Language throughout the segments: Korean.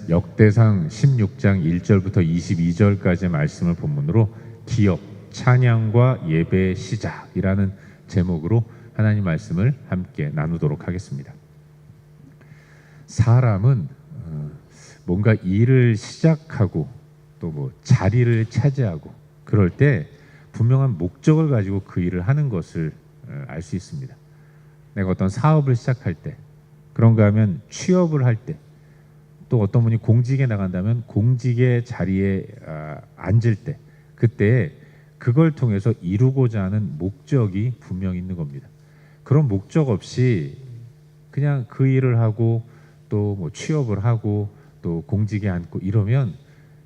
역대상 16장 1절부터 22절까지의 말씀을 본문으로 기업, 찬양과 예배의 시작이라는 제목으로 하나님 말씀을 함께 나누도록 하겠습니다. 사람은 뭔가 일을 시작하고 또 뭐 자리를 차지하고 그럴 때 분명한 목적을 가지고 그 일을 하는 것을 알 수 있습니다. 내가 어떤 사업을 시작할 때, 그런가 하면 취업을 할 때, 또 어떤 분이 공직에 나간다면 공직의 자리에 앉을 때, 그때 그걸 통해서 이루고자 하는 목적이 분명히 있는 겁니다. 그런 목적 없이 그냥 그 일을 하고 또 뭐 취업을 하고 또 공직에 앉고 이러면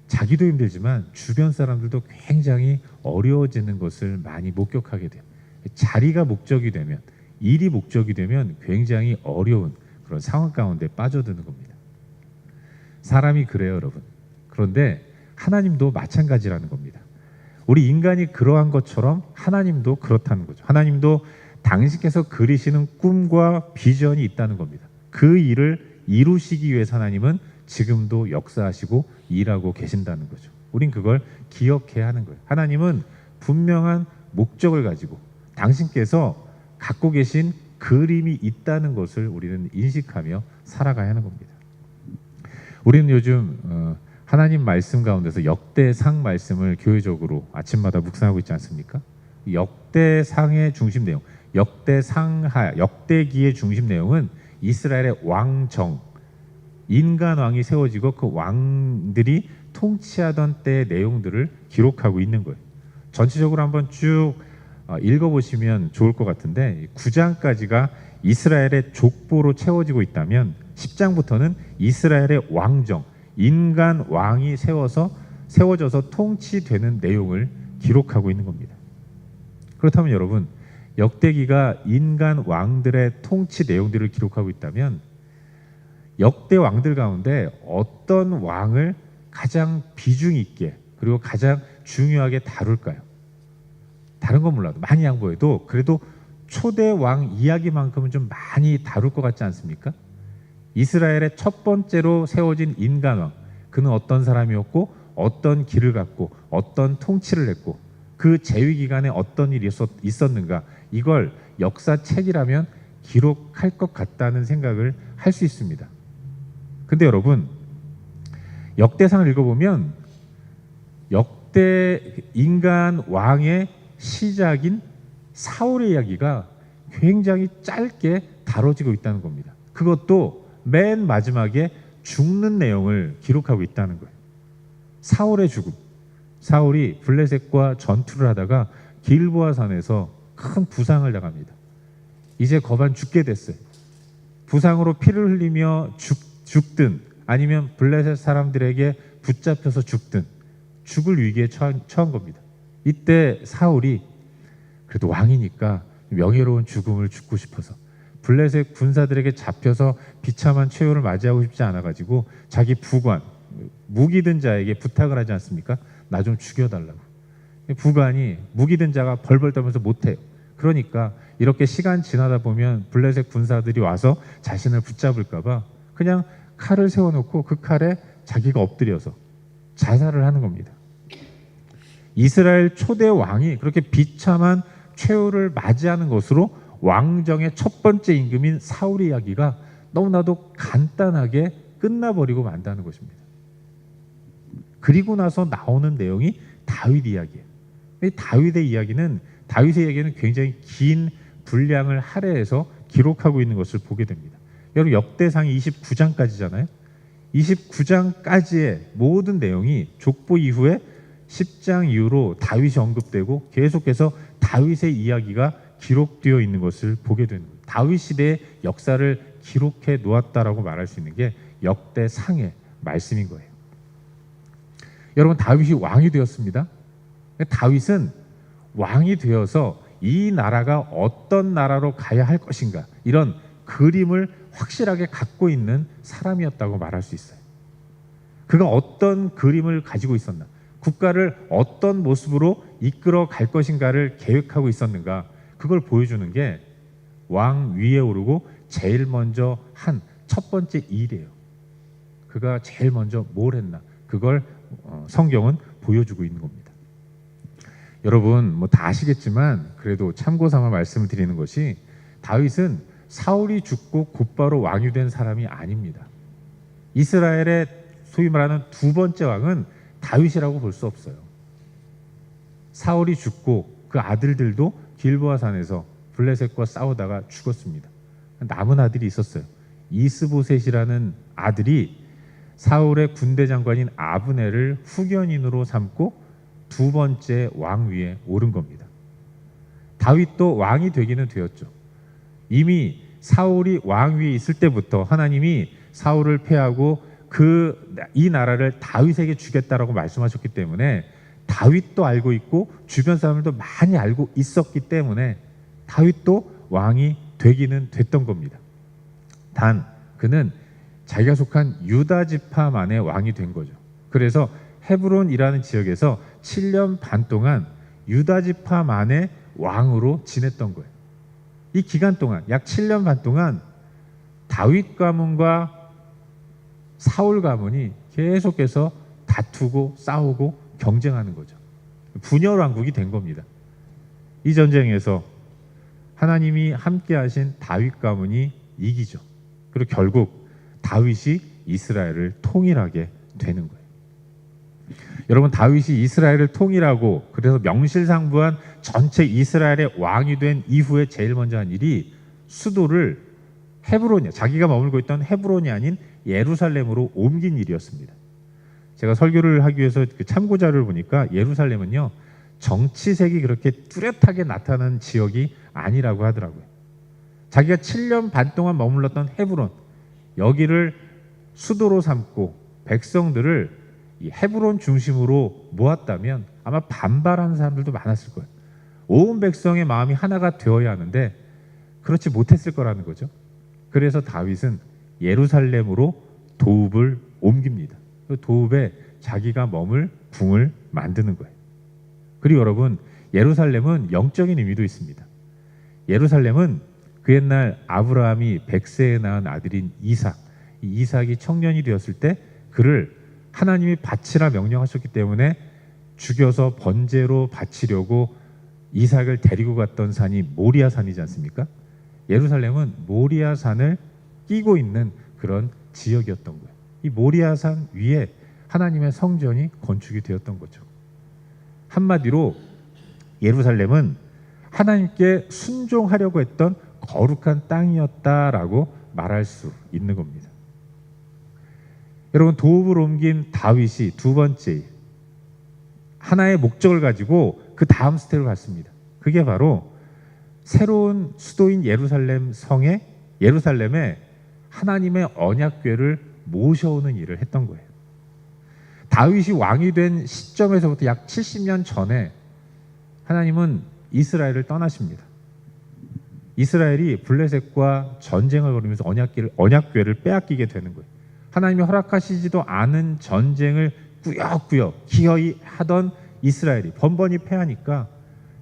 자기도 힘들지만 주변 사람들도 굉장히 어려워지는 것을 많이 목격하게 돼요. 자리가 목적이 되면, 일이 목적이 되면 굉장히 어려운 그런 상황 가운데 빠져드는 겁니다. 사람이 그래요, 여러분. 그런데 하나님도 마찬가지라는 겁니다. 우리 인간이 그러한 것처럼 하나님도 그렇다는 거죠. 하나님도 당신께서 그리시는 꿈과 비전이 있다는 겁니다. 그 일을 이루시기 위해서 하나님은 지금도 역사하시고 일하고 계신다는 거죠. 우린 그걸 기억해야 하는 거예요. 하나님은 분명한 목적을 가지고 당신께서 갖고 계신 그림이 있다는 것을 우리는 인식하며 살아가야 하는 겁니다. 우리는 요즘 하나님 말씀 가운데서 역대상 말씀을 교회적으로 아침마다 묵상하고 있지 않습니까? 역대상의 중심 내용, 역대기의 중심 내용은 이스라엘의 왕정, 인간 왕이 세워지고 그 왕들이 통치하던 때의 내용들을 기록하고 있는 거예요. 전체적으로 한번 쭉 읽어보시면 좋을 것 같은데 9장까지가 이스라엘의 족보로 채워지고 있다면 10장부터는 이스라엘의 왕정, 인간 왕이 세워져서 통치되는 내용을 기록하고 있는 겁니다. 그렇다면 여러분, 역대기가 인간 왕들의 통치 내용들을 기록하고 있다면 역대 왕들 가운데 어떤 왕을 가장 비중 있게 그리고 가장 중요하게 다룰까요? 다른 건 몰라도 많이 양보해도 그래도 초대 왕 이야기만큼은 좀 많이 다룰 것 같지 않습니까? 이스라엘의 첫 번째로 세워진 인간 왕, 그는 어떤 사람이었고 어떤 길을 갔고 어떤 통치를 했고 그 재위 기간에 어떤 일이 있었는가, 이걸 역사책이라면 기록할 것 같다는 생각을 할 수 있습니다. 근데 여러분, 역대상을 읽어보면 역대 인간 왕의 시작인 사울의 이야기가 굉장히 짧게 다뤄지고 있다는 겁니다. 그것도 맨 마지막에 죽는 내용을 기록하고 있다는 거예요. 사울의 죽음. 사울이 블레셋과 전투를 하다가 길보아 산에서 큰 부상을 당합니다. 이제 거반 죽게 됐어요. 부상으로 피를 흘리며 죽든 아니면 블레셋 사람들에게 붙잡혀서 죽든 죽을 위기에 처한 겁니다. 이때 사울이 그래도 왕이니까 명예로운 죽음을 죽고 싶어서 블레셋 군사들에게 잡혀서 비참한 최후를 맞이하고 싶지 않아가지고 자기 부관, 무기 든 자에게 부탁을 하지 않습니까? 나 좀 죽여달라고. 부관이 무기 든 자가 벌벌 떨면서 못해요. 그러니까 이렇게 시간 지나다 보면 블레셋 군사들이 와서 자신을 붙잡을까 봐 그냥 칼을 세워놓고 그 칼에 자기가 엎드려서 자살을 하는 겁니다. 이스라엘 초대 왕이 그렇게 비참한 최후를 맞이하는 것으로 왕정의 첫 번째 임금인 사울의 이야기가 너무나도 간단하게 끝나버리고 만다는 것입니다. 그리고 나서 나오는 내용이 다윗 이야기예요. 다윗의 이야기는 굉장히 긴 분량을 할애해서 기록하고 있는 것을 보게 됩니다. 여러분, 역대상이 29장까지잖아요. 29장까지의 모든 내용이 족보 이후에 10장 이후로 다윗이 언급되고 계속해서 다윗의 이야기가 기록되어 있는 것을 보게 되는 거예요. 다윗 시대의 역사를 기록해 놓았다라고 말할 수 있는 게 역대상의 말씀인 거예요. 여러분, 다윗이 왕이 되었습니다. 다윗은 왕이 되어서 이 나라가 어떤 나라로 가야 할 것인가, 이런 그림을 확실하게 갖고 있는 사람이었다고 말할 수 있어요. 그가 어떤 그림을 가지고 있었나, 국가를 어떤 모습으로 이끌어 갈 것인가를 계획하고 있었는가, 그걸 보여주는 게 왕 위에 오르고 제일 먼저 한 첫 번째 일이에요. 그가 제일 먼저 뭘 했나, 그걸 성경은 보여주고 있는 겁니다. 여러분 뭐 다 아시겠지만 그래도 참고 삼아 말씀을 드리는 것이, 다윗은 사울이 죽고 곧바로 왕이 된 사람이 아닙니다. 이스라엘의 소위 말하는 두 번째 왕은 다윗이라고 볼 수 없어요. 사울이 죽고 그 아들들도 길보아 산에서 블레셋과 싸우다가 죽었습니다. 남은 아들이 있었어요. 이스보셋이라는 아들이 사울의 군대 장관인 아브넬을 후견인으로 삼고 두 번째 왕 위에 오른 겁니다. 다윗도 왕이 되기는 되었죠. 이미 사울이 왕 위에 있을 때부터 하나님이 사울을 패하고 이 나라를 다윗에게 주겠다라고 말씀하셨기 때문에 다윗도 알고 있고 주변 사람들도 많이 알고 있었기 때문에 다윗도 왕이 되기는 됐던 겁니다. 단 그는 자기가 속한 유다 지파만의 왕이 된 거죠. 그래서 헤브론이라는 지역에서 7년 반 동안 유다 지파만의 왕으로 지냈던 거예요. 이 기간 동안 약 7년 반 동안 다윗 가문과 사울 가문이 계속해서 다투고 싸우고 경쟁하는 거죠. 분열 왕국이 된 겁니다. 이 전쟁에서 하나님이 함께 하신 다윗 가문이 이기죠. 그리고 결국 다윗이 이스라엘을 통일하게 되는 거예요. 여러분, 다윗이 이스라엘을 통일하고 그래서 명실상부한 전체 이스라엘의 왕이 된 이후에 제일 먼저 한 일이 수도를 헤브론이, 자기가 머물고 있던 헤브론이 아닌 예루살렘으로 옮긴 일이었습니다. 제가 설교를 하기 위해서 그 참고 자료를 보니까 예루살렘은요, 정치색이 그렇게 뚜렷하게 나타나는 지역이 아니라고 하더라고요. 자기가 7년 반 동안 머물렀던 헤브론, 여기를 수도로 삼고 백성들을 이 헤브론 중심으로 모았다면 아마 반발하는 사람들도 많았을 거예요. 온 백성의 마음이 하나가 되어야 하는데 그렇지 못했을 거라는 거죠. 그래서 다윗은 예루살렘으로 도읍을 옮깁니다. 그 도읍에 자기가 머물 궁을 만드는 거예요. 그리고 여러분, 예루살렘은 영적인 의미도 있습니다. 예루살렘은 그 옛날 아브라함이 100세에 낳은 아들인 이삭, 이 이삭이 청년이 되었을 때 그를 하나님이 바치라 명령하셨기 때문에 죽여서 번제로 바치려고 이삭을 데리고 갔던 산이 모리아 산이지 않습니까? 예루살렘은 모리아 산을 끼고 있는 그런 지역이었던 거예요. 이 모리아 산 위에 하나님의 성전이 건축이 되었던 거죠. 한마디로 예루살렘은 하나님께 순종하려고 했던 거룩한 땅이었다라고 말할 수 있는 겁니다. 여러분, 도읍을 옮긴 다윗이 두 번째 하나의 목적을 가지고 그 다음 스텝을 갔습니다. 그게 바로 새로운 수도인 예루살렘에 하나님의 언약궤를 모셔오는 일을 했던 거예요. 다윗이 왕이 된 시점에서부터 약 70년 전에 하나님은 이스라엘을 떠나십니다. 이스라엘이 블레셋과 전쟁을 벌이면서 언약궤를 빼앗기게 되는 거예요. 하나님이 허락하시지도 않은 전쟁을 꾸역꾸역 기어이 하던 이스라엘이 번번이 패하니까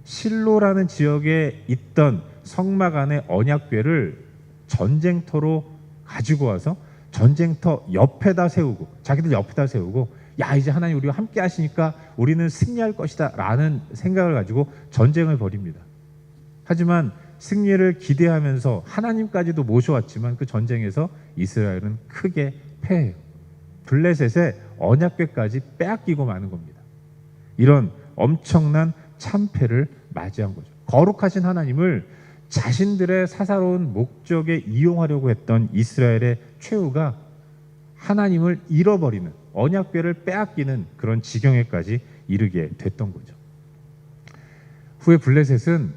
실로라는 지역에 있던 성막 안에 언약궤를 전쟁터로 가지고 와서 전쟁터 옆에다 세우고, 자기들 옆에다 세우고, 야, 이제 하나님 우리와 함께 하시니까 우리는 승리할 것이다 라는 생각을 가지고 전쟁을 벌입니다. 하지만 승리를 기대하면서 하나님까지도 모셔왔지만 그 전쟁에서 이스라엘은 크게 패해요. 블레셋의 언약궤까지 빼앗기고 마는 겁니다. 이런 엄청난 참패를 맞이한 거죠. 거룩하신 하나님을 자신들의 사사로운 목적에 이용하려고 했던 이스라엘의 최후가 하나님을 잃어버리는, 언약궤를 빼앗기는 그런 지경에까지 이르게 됐던 거죠. 후에 블레셋은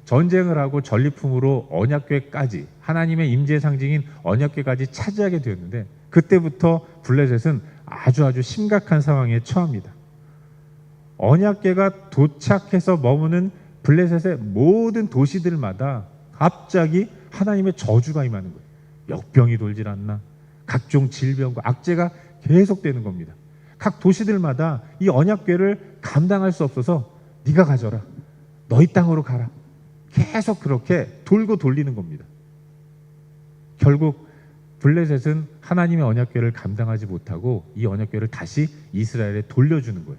전쟁을 하고 전리품으로 언약궤까지, 하나님의 임재의 상징인 언약궤까지 차지하게 되었는데, 그때부터 블레셋은 아주 심각한 상황에 처합니다. 언약궤가 도착해서 머무는 블레셋의 모든 도시들마다 갑자기 하나님의 저주가 임하는 거예요. 역병이 돌질 않나, 각종 질병과 악재가 계속되는 겁니다. 각 도시들마다 이 언약궤를 감당할 수 없어서 네가 가져라, 너희 땅으로 가라, 계속 그렇게 돌고 돌리는 겁니다. 결국 블레셋은 하나님의 언약궤를 감당하지 못하고 이 언약궤를 다시 이스라엘에 돌려주는 거예요.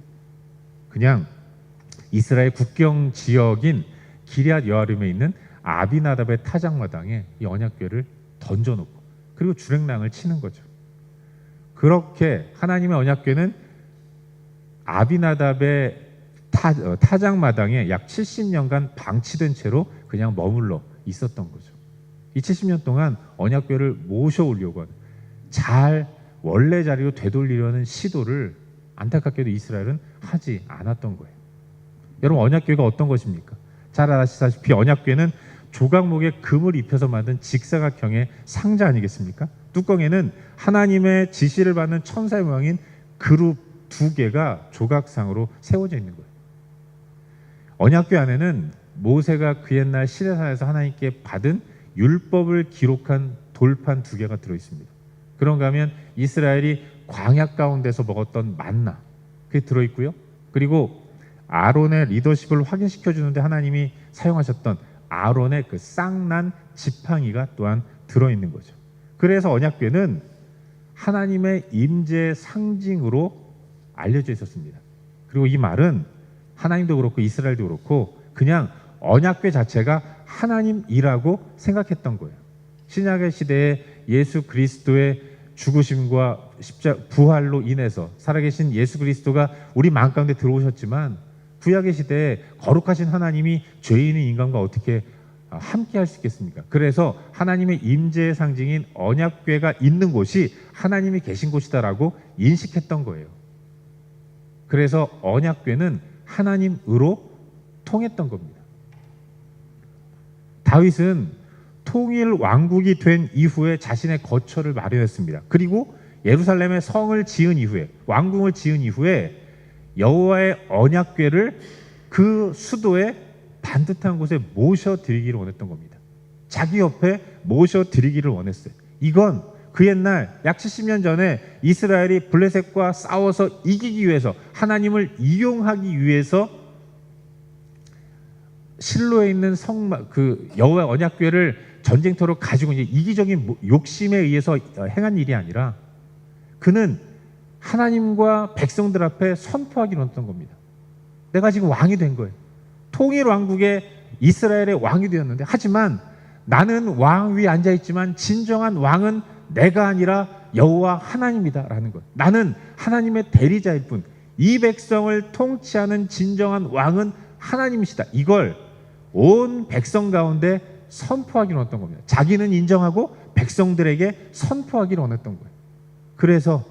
그냥 이스라엘 국경 지역인 기럇 여아림에 있는 아비나답의 타작마당에 이 언약궤를 던져놓고 그리고 주랭랑을 치는 거죠. 그렇게 하나님의 언약궤는 아비나답의 타작마당에 약 70년간 방치된 채로 그냥 머물러 있었던 거죠. 이 70년 동안 언약궤를 모셔오려고 잘 원래 자리로 되돌리려는 시도를 안타깝게도 이스라엘은 하지 않았던 거예요. 여러분, 언약궤가 어떤 것입니까? 잘 아시다시피 언약궤는 조각목에 금을 입혀서 만든 직사각형의 상자 아니겠습니까? 뚜껑에는 하나님의 지시를 받는 천사의 모양인 그룹 2개가 조각상으로 세워져 있는 거예요. 언약궤 안에는 모세가 그 옛날 시내산에서 하나님께 받은 율법을 기록한 돌판 2개가 들어있습니다. 그런가 하면 이스라엘이 광야 가운데서 먹었던 만나 그게 들어있고요. 그리고 아론의 리더십을 확인시켜 주는데 하나님이 사용하셨던 아론의 그 쌍난 지팡이가 또한 들어있는 거죠. 그래서 언약궤는 하나님의 임재의 상징으로 알려져 있었습니다. 그리고 이 말은 하나님도 그렇고 이스라엘도 그렇고 그냥 언약궤 자체가 하나님이라고 생각했던 거예요. 신약의 시대에 예수 그리스도의 죽으심과 부활로 인해서 살아계신 예수 그리스도가 우리 마음 가운데 들어오셨지만 구약의 시대에 거룩하신 하나님이 죄인인 인간과 어떻게 함께 할 수 있겠습니까? 그래서 하나님의 임재의 상징인 언약궤가 있는 곳이 하나님이 계신 곳이다라고 인식했던 거예요. 그래서 언약궤는 하나님으로 통했던 겁니다. 다윗은 통일 왕국이 된 이후에 자신의 거처를 마련했습니다. 그리고 예루살렘에 성을 지은 이후에 왕궁을 지은 이후에 여호와의 언약궤를 그 수도에 반듯한 곳에 모셔드리기를 원했던 겁니다. 자기 옆에 모셔드리기를 원했어요. 이건 그 옛날 약 70년 전에 이스라엘이 블레셋과 싸워서 이기기 위해서 하나님을 이용하기 위해서 실로에 있는 여호와의 언약궤를 전쟁터로 가지고 이제 이기적인 욕심에 의해서 행한 일이 아니라 그는 하나님과 백성들 앞에 선포하기로 했던 겁니다. 내가 지금 왕이 된 거예요. 통일 왕국의 이스라엘의 왕이 되었는데 하지만 나는 왕 위에 앉아 있지만 진정한 왕은 내가 아니라 여호와 하나님이다라는 것. 나는 하나님의 대리자일 뿐. 이 백성을 통치하는 진정한 왕은 하나님이시다. 이걸 온 백성 가운데 선포하기로 했던 겁니다. 자기는 인정하고 백성들에게 선포하기로 원했던 거예요. 그래서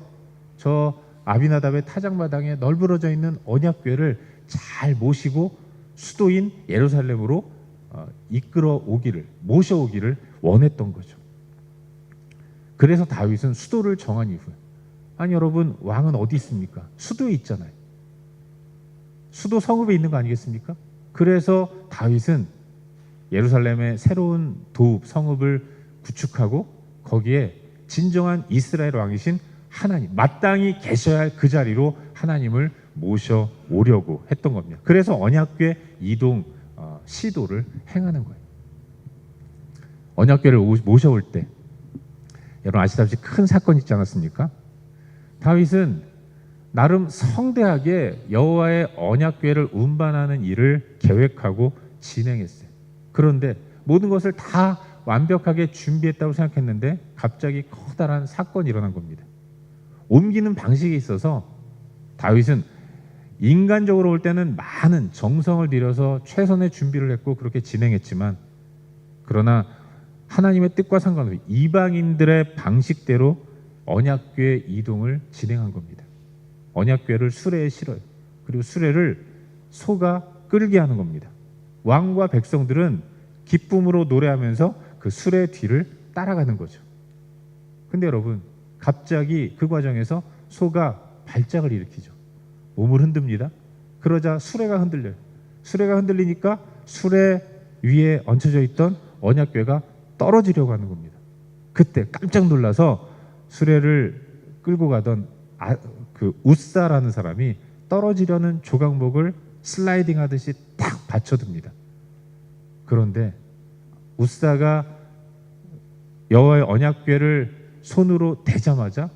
저 아비나답의 타작마당에 널브러져 있는 언약궤를 잘 모시고 수도인 예루살렘으로 모셔오기를 원했던 거죠. 그래서 다윗은 수도를 정한 이후에 아니 여러분, 왕은 어디 있습니까? 수도에 있잖아요. 수도 성읍에 있는 거 아니겠습니까? 그래서 다윗은 예루살렘의 새로운 도읍 성읍을 구축하고 거기에 진정한 이스라엘 왕이신 하나님, 마땅히 계셔야 할 그 자리로 하나님을 모셔오려고 했던 겁니다. 그래서 언약궤 이동 시도를 행하는 거예요. 언약궤를 모셔올 때 여러분 아시다시피 큰 사건이 있지 않았습니까? 다윗은 나름 성대하게 여호와의 언약궤를 운반하는 일을 계획하고 진행했어요. 그런데 모든 것을 다 완벽하게 준비했다고 생각했는데 갑자기 커다란 사건이 일어난 겁니다. 옮기는 방식에 있어서 다윗은 인간적으로 볼 때는 많은 정성을 들여서 최선의 준비를 했고 그렇게 진행했지만 그러나 하나님의 뜻과 상관없이 이방인들의 방식대로 언약궤 이동을 진행한 겁니다. 언약궤를 수레에 실어요. 그리고 수레를 소가 끌게 하는 겁니다. 왕과 백성들은 기쁨으로 노래하면서 그 수레 뒤를 따라가는 거죠. 근데 여러분, 갑자기 그 과정에서 소가 발작을 일으키죠. 몸을 흔듭니다. 그러자 수레가 흔들려요. 수레가 흔들리니까 수레 위에 얹혀져 있던 언약궤가 떨어지려고 하는 겁니다. 그때 깜짝 놀라서 수레를 끌고 가던 그 우사라는 사람이 떨어지려는 조각목을 슬라이딩 하듯이 딱 받쳐듭니다. 그런데 우사가 여호와의 언약궤를 손으로 대자마자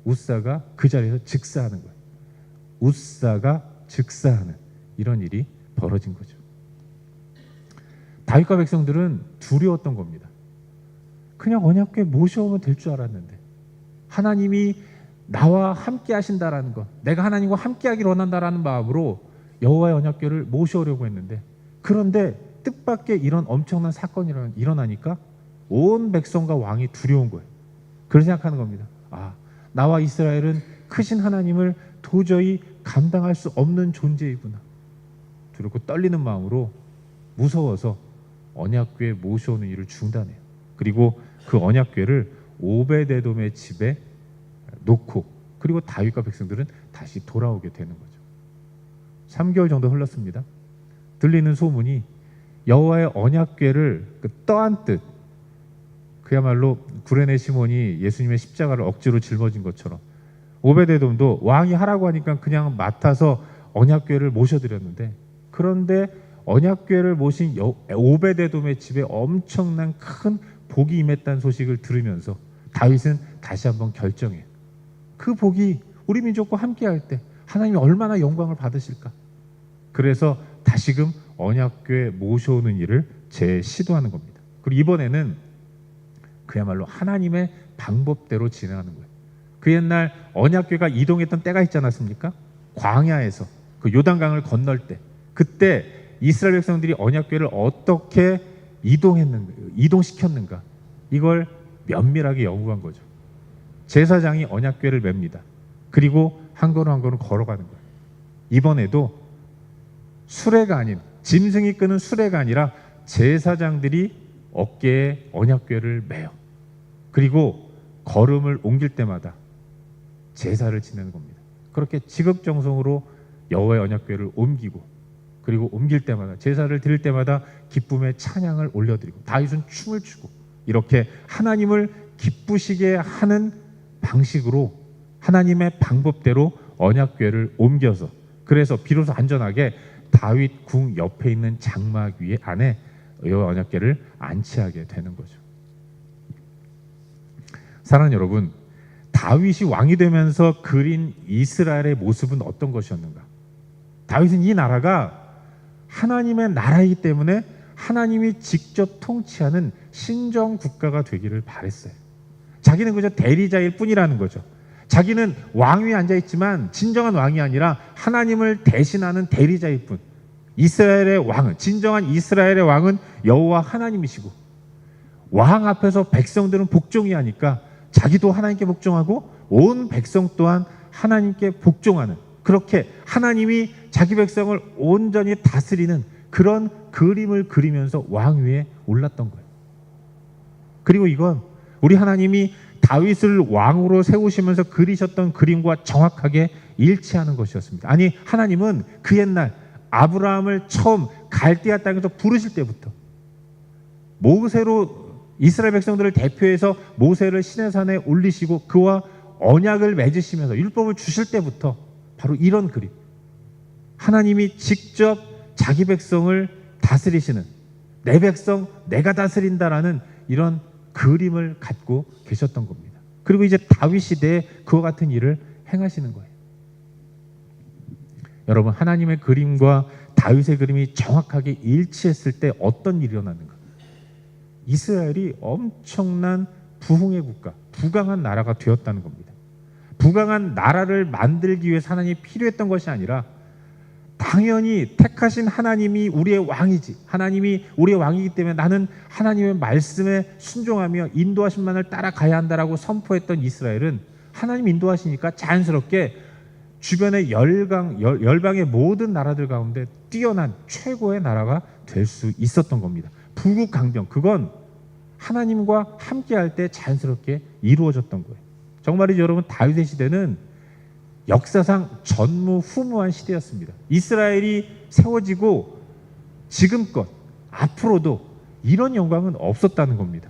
웃사가 그 자리에서 즉사하는 거예요. 웃사가 즉사하는 이런 일이 벌어진 거죠. 다윗과 백성들은 두려웠던 겁니다. 그냥 언약궤 모셔오면 될 줄 알았는데, 하나님이 나와 함께 하신다라는 것, 내가 하나님과 함께 하기를 원한다라는 마음으로 여호와의 언약궤를 모셔오려고 했는데, 그런데 뜻밖의 이런 엄청난 사건이 일어나니까 온 백성과 왕이 두려운 거예요. 그런 생각하는 겁니다. 아, 나와 이스라엘은 크신 하나님을 도저히 감당할 수 없는 존재이구나. 두렵고 떨리는 마음으로 무서워서 언약궤 모셔오는 일을 중단해요. 그리고 그 언약궤를 오베데돔의 집에 놓고, 그리고 다윗과 백성들은 다시 돌아오게 되는 거죠. 3개월 정도 흘렀습니다. 들리는 소문이 여호와의 언약궤를 떠안듯, 그야말로 구레네 시몬이 예수님의 십자가를 억지로 짊어진 것처럼 오베데돔도 왕이 하라고 하니까 그냥 맡아서 언약궤를 모셔드렸는데, 그런데 언약궤를 모신 오베데돔의 집에 엄청난 큰 복이 임했다는 소식을 들으면서 다윗은 다시 한번 결정해요. 그 복이 우리 민족과 함께 할 때 하나님이 얼마나 영광을 받으실까. 그래서 다시금 언약궤 모셔오는 일을 재시도하는 겁니다. 그리고 이번에는 그야말로 하나님의 방법대로 진행하는 거예요. 그 옛날 언약궤가 이동했던 때가 있지 않았습니까? 광야에서 그 요단강을 건널 때, 그때 이스라엘 백성들이 언약궤를 어떻게 이동시켰는가, 이걸 면밀하게 연구한 거죠. 제사장이 언약궤를 맵니다. 그리고 한 걸음 한 걸음 걸어가는 거예요. 이번에도 수레가 아닌, 짐승이 끄는 수레가 아니라 제사장들이 어깨에 언약궤를 매요. 그리고 걸음을 옮길 때마다 제사를 지내는 겁니다. 그렇게 지극정성으로 여호와의 언약궤를 옮기고, 그리고 옮길 때마다, 제사를 드릴 때마다 기쁨의 찬양을 올려드리고, 다윗은 춤을 추고, 이렇게 하나님을 기쁘시게 하는 방식으로 하나님의 방법대로 언약궤를 옮겨서, 그래서 비로소 안전하게 다윗 궁 옆에 있는 장막 위에 안에 여호와 언약궤를 안치하게 되는 거죠. 사랑하는 여러분, 다윗이 왕이 되면서 그린 이스라엘의 모습은 어떤 것이었는가? 다윗은 이 나라가 하나님의 나라이기 때문에 하나님이 직접 통치하는 신정 국가가 되기를 바랬어요. 자기는 그저 대리자일 뿐이라는 거죠. 자기는 왕위에 앉아있지만 진정한 왕이 아니라 하나님을 대신하는 대리자일 뿐. 이스라엘의 왕은, 진정한 이스라엘의 왕은 여호와 하나님이시고, 왕 앞에서 백성들은 복종해야 하니까 자기도 하나님께 복종하고 온 백성 또한 하나님께 복종하는, 그렇게 하나님이 자기 백성을 온전히 다스리는 그런 그림을 그리면서 왕위에 올랐던 거예요. 그리고 이건 우리 하나님이 다윗을 왕으로 세우시면서 그리셨던 그림과 정확하게 일치하는 것이었습니다. 아니, 하나님은 그 옛날 아브라함을 처음 갈대아 땅에서 부르실 때부터, 모세로 이스라엘 백성들을 대표해서 모세를 시내산에 올리시고 그와 언약을 맺으시면서 율법을 주실 때부터 바로 이런 그림, 하나님이 직접 자기 백성을 다스리시는, 내 백성 내가 다스린다라는 이런 그림을 갖고 계셨던 겁니다. 그리고 이제 다윗 시대에 그와 같은 일을 행하시는 거예요. 여러분, 하나님의 그림과 다윗의 그림이 정확하게 일치했을 때 어떤 일이 일어났는가? 이스라엘이 엄청난 부흥의 국가, 부강한 나라가 되었다는 겁니다. 부강한 나라를 만들기 위해 하나님이 필요했던 것이 아니라, 당연히 택하신 하나님이 우리의 왕이지, 하나님이 우리의 왕이기 때문에 나는 하나님의 말씀에 순종하며 인도하심만을 따라가야 한다라고 선포했던 이스라엘은 하나님 인도하시니까 자연스럽게 주변의 열방의 모든 나라들 가운데 뛰어난 최고의 나라가 될 수 있었던 겁니다. 부국강병, 그건 하나님과 함께할 때 자연스럽게 이루어졌던 거예요. 정말이죠, 여러분. 다윗의 시대는 역사상 전무후무한 시대였습니다. 이스라엘이 세워지고 지금껏 앞으로도 이런 영광은 없었다는 겁니다.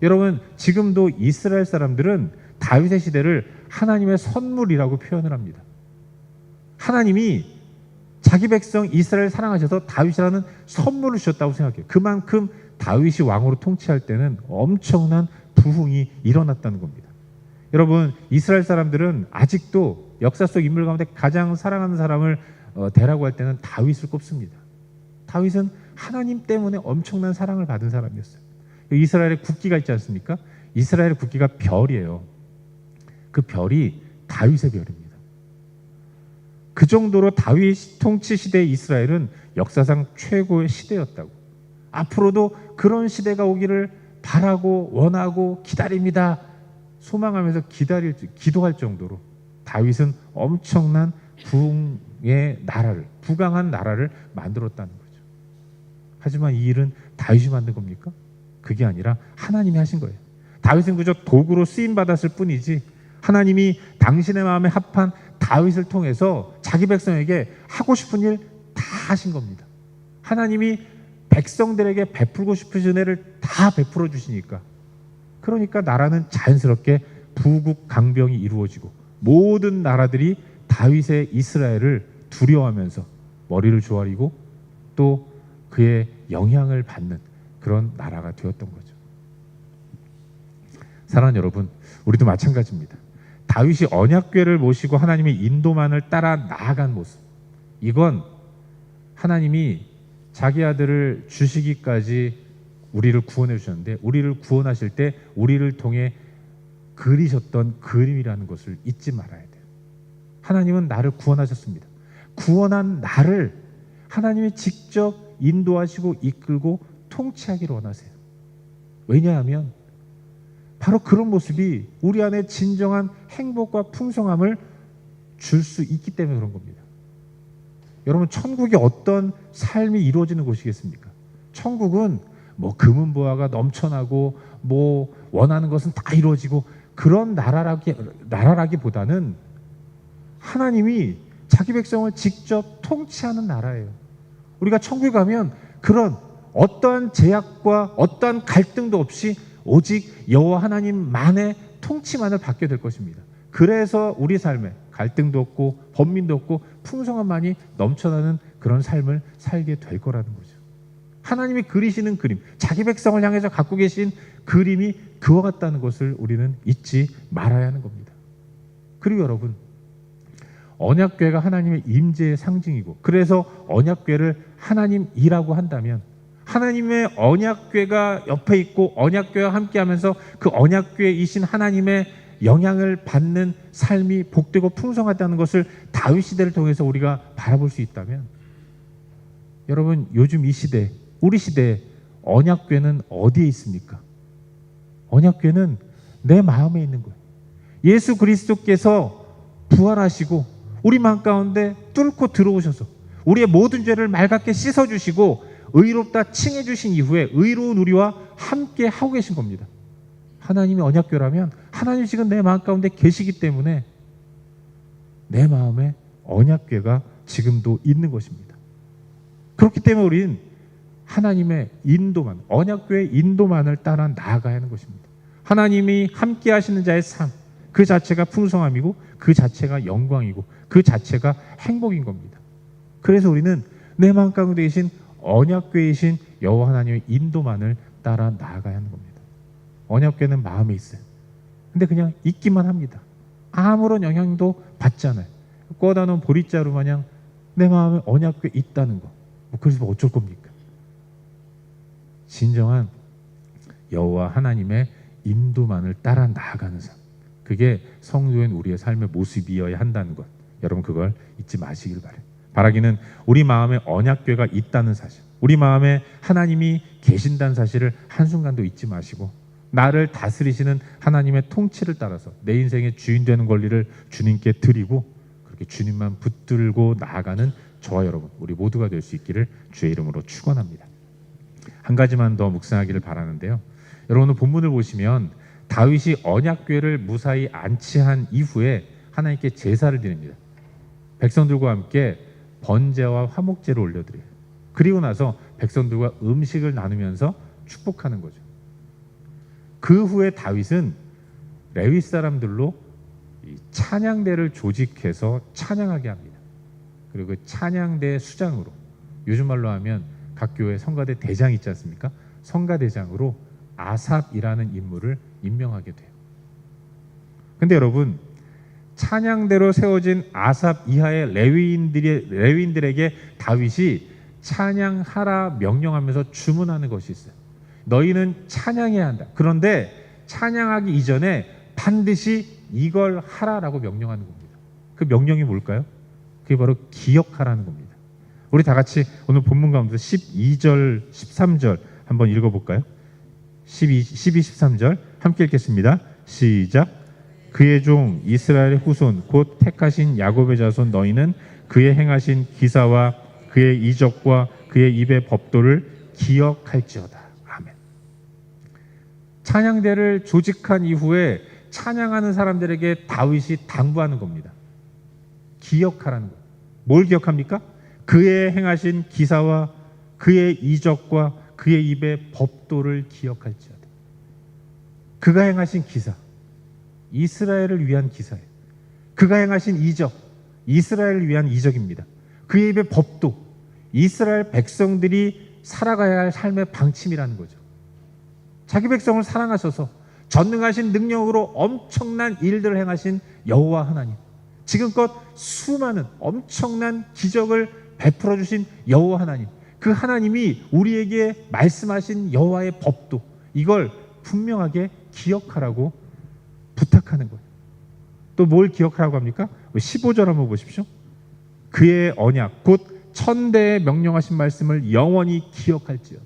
여러분, 지금도 이스라엘 사람들은 다윗의 시대를 하나님의 선물이라고 표현을 합니다. 하나님이 자기 백성 이스라엘을 사랑하셔서 다윗이라는 선물을 주셨다고 생각해요. 그만큼 다윗이 왕으로 통치할 때는 엄청난 부흥이 일어났다는 겁니다. 여러분, 이스라엘 사람들은 아직도 역사 속 인물 가운데 가장 사랑하는 사람을 대라고 할 때는 다윗을 꼽습니다. 다윗은 하나님 때문에 엄청난 사랑을 받은 사람이었어요. 이스라엘의 국기가 있지 않습니까? 이스라엘의 국기가 별이에요. 그 별이 다윗의 별입니다. 그 정도로 다윗 통치 시대의 이스라엘은 역사상 최고의 시대였다고, 앞으로도 그런 시대가 오기를 바라고 원하고 기다립니다, 소망하면서 기도할 정도로 다윗은 엄청난 부흥의 나라를, 부강한 나라를 만들었다는 거죠. 하지만 이 일은 다윗이 만든 겁니까? 그게 아니라 하나님이 하신 거예요. 다윗은 그저 도구로 쓰임 받았을 뿐이지 하나님이 당신의 마음에 합한 다윗을 통해서 자기 백성에게 하고 싶은 일 다 하신 겁니다. 하나님이 백성들에게 베풀고 싶으신 은혜를 다 베풀어 주시니까, 그러니까 나라는 자연스럽게 부국 강병이 이루어지고 모든 나라들이 다윗의 이스라엘을 두려워하면서 머리를 조아리고 또 그의 영향을 받는 그런 나라가 되었던 거죠. 사랑하는 여러분, 우리도 마찬가지입니다. 다윗이 언약궤를 모시고 하나님의 인도만을 따라 나아간 모습, 이건 하나님이 자기 아들을 주시기까지 우리를 구원해 주셨는데, 우리를 구원하실 때 우리를 통해 그리셨던 그림이라는 것을 잊지 말아야 돼요. 하나님은 나를 구원하셨습니다. 구원한 나를 하나님이 직접 인도하시고 이끌고 통치하기를 원하세요. 왜냐하면 바로 그런 모습이 우리 안에 진정한 행복과 풍성함을 줄 수 있기 때문에 그런 겁니다. 여러분, 천국이 어떤 삶이 이루어지는 곳이겠습니까? 천국은 뭐 금은보화가 넘쳐나고 뭐 원하는 것은 다 이루어지고 그런 나라라기보다는 하나님이 자기 백성을 직접 통치하는 나라예요. 우리가 천국에 가면 그런 어떠한 제약과 어떠한 갈등도 없이 오직 여호와 하나님만의 통치만을 받게 될 것입니다. 그래서 우리 삶에 갈등도 없고 번민도 없고 풍성함만이 넘쳐나는 그런 삶을 살게 될 거라는 거죠. 하나님이 그리시는 그림, 자기 백성을 향해서 갖고 계신 그림이 그와 같다는 것을 우리는 잊지 말아야 하는 겁니다. 그리고 여러분, 언약궤가 하나님의 임재의 상징이고, 그래서 언약궤를 하나님이라고 한다면 하나님의 언약궤가 옆에 있고 언약궤와 함께하면서 그 언약궤이신 하나님의 영향을 받는 삶이 복되고 풍성하다는 것을 다윗 시대를 통해서 우리가 바라볼 수 있다면, 여러분, 요즘 이 시대, 우리 시대에 언약궤는 어디에 있습니까? 언약궤는 내 마음에 있는 거예요. 예수 그리스도께서 부활하시고 우리 마음 가운데 뚫고 들어오셔서 우리의 모든 죄를 맑게 씻어주시고 의롭다 칭해주신 이후에 의로운 우리와 함께 하고 계신 겁니다. 하나님이 언약궤라면 하나님 지금 내 마음 가운데 계시기 때문에 내 마음에 언약궤가 지금도 있는 것입니다. 그렇기 때문에 우리는 하나님의 인도만, 언약궤의 인도만을 따라 나아가야 하는 것입니다. 하나님이 함께 하시는 자의 삶, 그 자체가 풍성함이고 그 자체가 영광이고 그 자체가 행복인 겁니다. 그래서 우리는 내 마음 가운데 계신 언약궤이신 여호와 하나님의 인도만을 따라 나아가야 하는 겁니다. 언약궤는 마음에 있어요. 근데 그냥 있기만 합니다. 아무런 영향도 받지 않아요. 꺼다 놓은 보릿자루 마냥 내 마음에 언약궤 있다는 거, 그래서 어쩔 겁니까? 진정한 여호와 하나님의 인도만을 따라 나아가는 삶, 그게 성도인 우리의 삶의 모습이어야 한다는 것, 여러분 그걸 잊지 마시길 바라요. 바라기는 우리 마음에 언약궤가 있다는 사실, 우리 마음에 하나님이 계신다는 사실을 한순간도 잊지 마시고 나를 다스리시는 하나님의 통치를 따라서 내 인생의 주인 되는 권리를 주님께 드리고 그렇게 주님만 붙들고 나아가는 저와 여러분, 우리 모두가 될 수 있기를 주의 이름으로 축원합니다. 한 가지만 더 묵상하기를 바라는데요. 여러분, 오늘 본문을 보시면 다윗이 언약궤를 무사히 안치한 이후에 하나님께 제사를 드립니다. 백성들과 함께 번제와 화목제를 올려드려요. 그리고 나서 백성들과 음식을 나누면서 축복하는 거죠. 그 후에 다윗은 레위 사람들로 찬양대를 조직해서 찬양하게 합니다. 그리고 그 찬양대 수장으로, 요즘 말로 하면 각 교회 성가대 대장 있지 않습니까? 성가대장으로 아삽이라는 인물을 임명하게 돼요. 근데 여러분, 찬양대로 세워진 아삽 이하의 레위인들에게 다윗이 찬양하라 명령하면서 주문하는 것이 있어요. 너희는 찬양해야 한다. 그런데 찬양하기 이전에 반드시 이걸 하라라고 명령하는 겁니다. 그 명령이 뭘까요? 그게 바로 기억하라는 겁니다. 우리 다 같이 오늘 본문 가운데 12절, 13절 한번 읽어볼까요? 12, 13절 함께 읽겠습니다. 시작. 그의 종 이스라엘의 후손 곧 택하신 야곱의 자손 너희는 그의 행하신 기사와 그의 이적과 그의 입의 법도를 기억할지어다. 아멘. 찬양대를 조직한 이후에 찬양하는 사람들에게 다윗이 당부하는 겁니다. 기억하라는 거예요. 뭘 기억합니까? 그의 행하신 기사와 그의 이적과 그의 입의 법도를 기억할지어다. 그가 행하신 기사, 이스라엘을 위한 기사예요. 그가 행하신 이적, 이스라엘을 위한 이적입니다. 그의 입의 법도, 이스라엘 백성들이 살아가야 할 삶의 방침이라는 거죠. 자기 백성을 사랑하셔서 전능하신 능력으로 엄청난 일들을 행하신 여호와 하나님, 지금껏 수많은 엄청난 기적을 베풀어 주신 여호와 하나님, 그 하나님이 우리에게 말씀하신 여호와의 법도, 이걸 분명하게 기억하라고 부탁하는 거예요. 또 뭘 기억하라고 합니까? 15절 한번 보십시오. 그의 언약 곧 천대에 명령하신 말씀을 영원히 기억할지어다.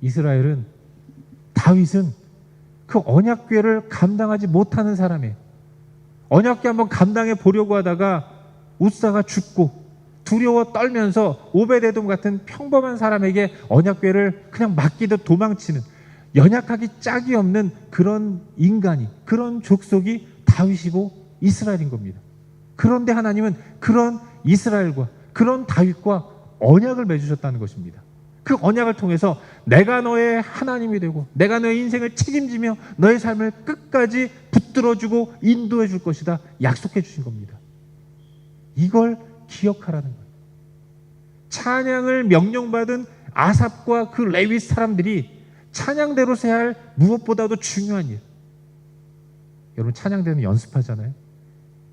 이스라엘은, 다윗은 그 언약궤를 감당하지 못하는 사람이에요. 언약궤 한번 감당해 보려고 하다가 웃사가 죽고 두려워 떨면서 오베데돔 같은 평범한 사람에게 언약궤를 그냥 맡기듯 도망치는, 연약하기 짝이 없는 그런 인간이, 그런 족속이 다윗이고 이스라엘인 겁니다. 그런데 하나님은 그런 이스라엘과 그런 다윗과 언약을 맺으셨다는 것입니다. 그 언약을 통해서 내가 너의 하나님이 되고 내가 너의 인생을 책임지며 너의 삶을 끝까지 붙들어주고 인도해 줄 것이다 약속해 주신 겁니다. 이걸 기억하라는 거예요. 찬양을 명령받은 아삽과 그 레위 사람들이 찬양대로 해야 할 무엇보다도 중요한 일. 여러분, 찬양대는 연습하잖아요.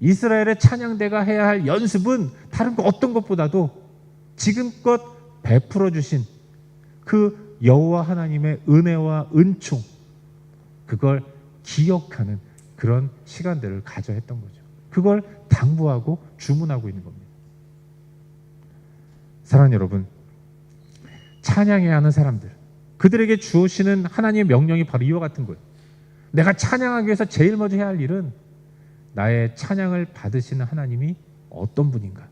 이스라엘의 찬양대가 해야 할 연습은 다른 어떤 것보다도 지금껏 베풀어 주신 그 여호와 하나님의 은혜와 은총, 그걸 기억하는 그런 시간들을 가져야 했던 거죠. 그걸 당부하고 주문하고 있는 겁니다. 사랑하는 여러분, 찬양해야 하는 사람들, 그들에게 주시는 하나님의 명령이 바로 이와 같은 거예요. 내가 찬양하기 위해서 제일 먼저 해야 할 일은 나의 찬양을 받으시는 하나님이 어떤 분인가,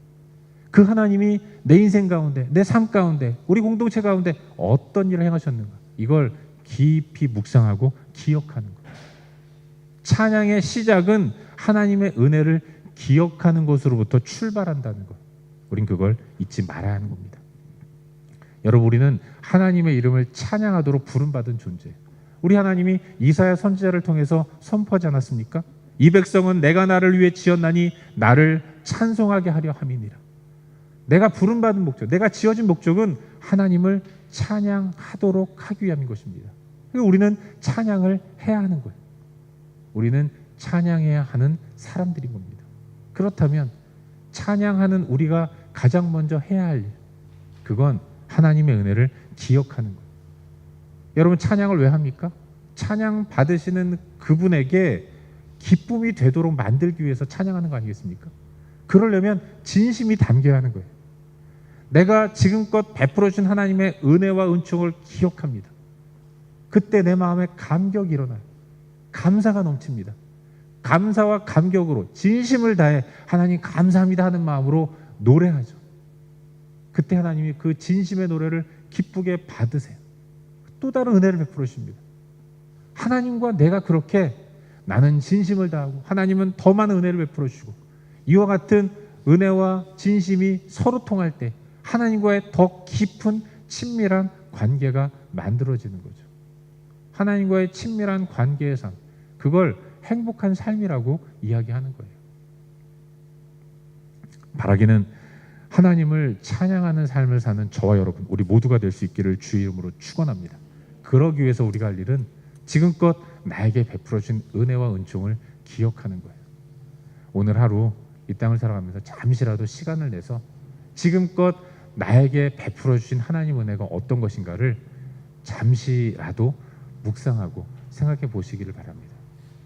그 하나님이 내 인생 가운데, 내 삶 가운데, 우리 공동체 가운데 어떤 일을 행하셨는가, 이걸 깊이 묵상하고 기억하는 거예요. 찬양의 시작은 하나님의 은혜를 기억하는 것으로부터 출발한다는 것, 우린 그걸 잊지 말아야 하는 겁니다. 여러분, 우리는 하나님의 이름을 찬양하도록 부름받은 존재예요. 우리 하나님이 이사야 선지자를 통해서 선포하지 않았습니까? 이 백성은 내가 나를 위해 지었나니 나를 찬송하게 하려 함이니라. 내가 부름받은 목적, 내가 지어진 목적은 하나님을 찬양하도록 하기 위함인 것입니다. 그리고 우리는 찬양을 해야 하는 거예요. 우리는 찬양해야 하는 사람들인 겁니다. 그렇다면 찬양하는 우리가 가장 먼저 해야 할 일, 그건 하나님의 은혜를 기억하는 거예요. 여러분, 찬양을 왜 합니까? 찬양 받으시는 그분에게 기쁨이 되도록 만들기 위해서 찬양하는 거 아니겠습니까? 그러려면 진심이 담겨야 하는 거예요. 내가 지금껏 베풀어 준 하나님의 은혜와 은총을 기억합니다. 그때 내 마음에 감격이 일어나요. 감사가 넘칩니다. 감사와 감격으로 진심을 다해 하나님 감사합니다 하는 마음으로 노래하죠. 그때 하나님이 그 진심의 노래를 기쁘게 받으세요. 또 다른 은혜를 베풀어 주십니다. 하나님과 내가 그렇게 나는 진심을 다하고 하나님은 더 많은 은혜를 베풀어 주시고, 이와 같은 은혜와 진심이 서로 통할 때 하나님과의 더 깊은 친밀한 관계가 만들어지는 거죠. 하나님과의 친밀한 관계의 삶, 그걸 행복한 삶이라고 이야기하는 거예요. 바라기는 하나님을 찬양하는 삶을 사는 저와 여러분, 우리 모두가 될 수 있기를 주의 이름으로 축원합니다. 그러기 위해서 우리가 할 일은 지금껏 나에게 베풀어 준 은혜와 은총을 기억하는 거예요. 오늘 하루 이 땅을 살아가면서 잠시라도 시간을 내서 지금껏 나에게 베풀어 주신 하나님 은혜가 어떤 것인가를 잠시라도 묵상하고 생각해 보시기를 바랍니다.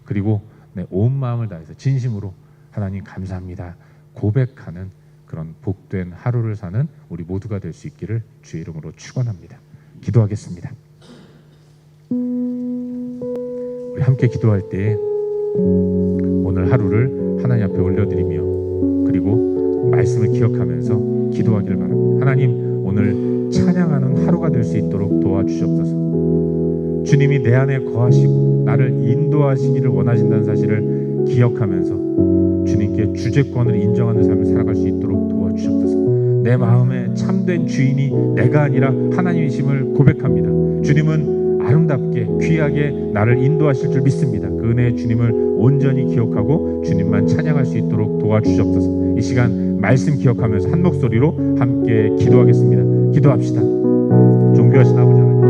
그리고 내 온 마음을 다해서 진심으로 하나님 감사합니다 고백하는 그런 복된 하루를 사는 우리 모두가 될 수 있기를 주의 이름으로 축원합니다. 기도하겠습니다. 우리 함께 기도할 때 오늘 하루를 하나님 앞에 올려드리며 그리고 말씀을 기억하면서 기도하기를 바랍니다. 하나님, 오늘 찬양하는 하루가 될 수 있도록 도와주시옵소서. 주님이 내 안에 거하시고 나를 인도하시기를 원하신다는 사실을 기억하면서 주님께 주재권을 인정하는 삶을 살아갈 수 있도록 도와주시옵소서. 내 마음의 참된 주인이 내가 아니라 하나님이심을 고백합니다. 주님은 아름답게 귀하게 나를 인도하실 줄 믿습니다. 그 은혜의 주님을 온전히 기억하고 주님만 찬양할 수 있도록 도와주시옵소서. 이 시간 말씀 기억하면서 한 목소리로 함께 기도하겠습니다. 기도합시다. 존귀하신 아버지 하나님,